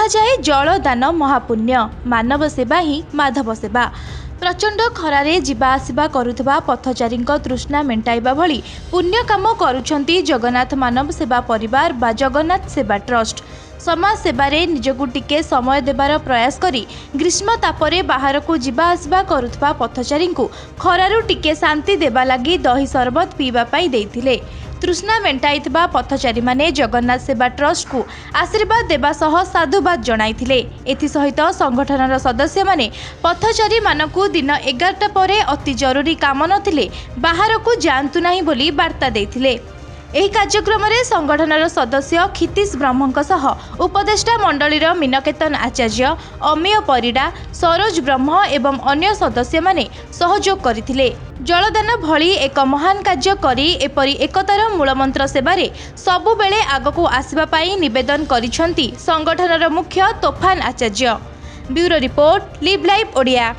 कहुए जलदान महापुण्य मानव सेवा ही माधव सेवा। प्रचंड खरारे जीवा आसिबा करुथबा पथचारी तृष्णा मेंटाइबा भली पुण्य काम करुछंती जगन्नाथ मानव सेवा परिवार बा जगन्नाथ सेवा ट्रस्ट। समाज सेवारे निजकु टिके समय देबार प्रयास करी ग्रीष्म तापरे बाहर को जीवा आसिबा करुथबा पथचारी खरारु टिके शांति देबा लगी दही सरबत पीवा पाई देइथिले। तृष्णा मेंटाइथिबा पथचारी माने जगन्नाथ सेवा ट्रस्ट को आशीर्वाद देबा सह साधुवाद जणाइथिले। एथि सहित संगठनर सदस्य माने पथचारी मानकु दिन 11टा परे अति जरूरी काम नथिले बाहर को जांतु नाही बोली वार्ता देइथिले। एही कार्यक्रम में संगठनर सदस्य क्षितिश ब्रह्मଙ୍କ सह उपदेष्टा मंडलीर मीनकेतन आचार्य अमेय परिडा सरोज ब्रह्म एवं अन्य सदस्य माने सहयोग करथिले। जलदान भली एक महान कार्य करी एपरी एकतार मूलमंत्र सेवारे सबु बेले आगको आसिबा पाई निवेदन करिसंती संगठनर मुख्य तोफान आचार्य। Bureau report live live Odia.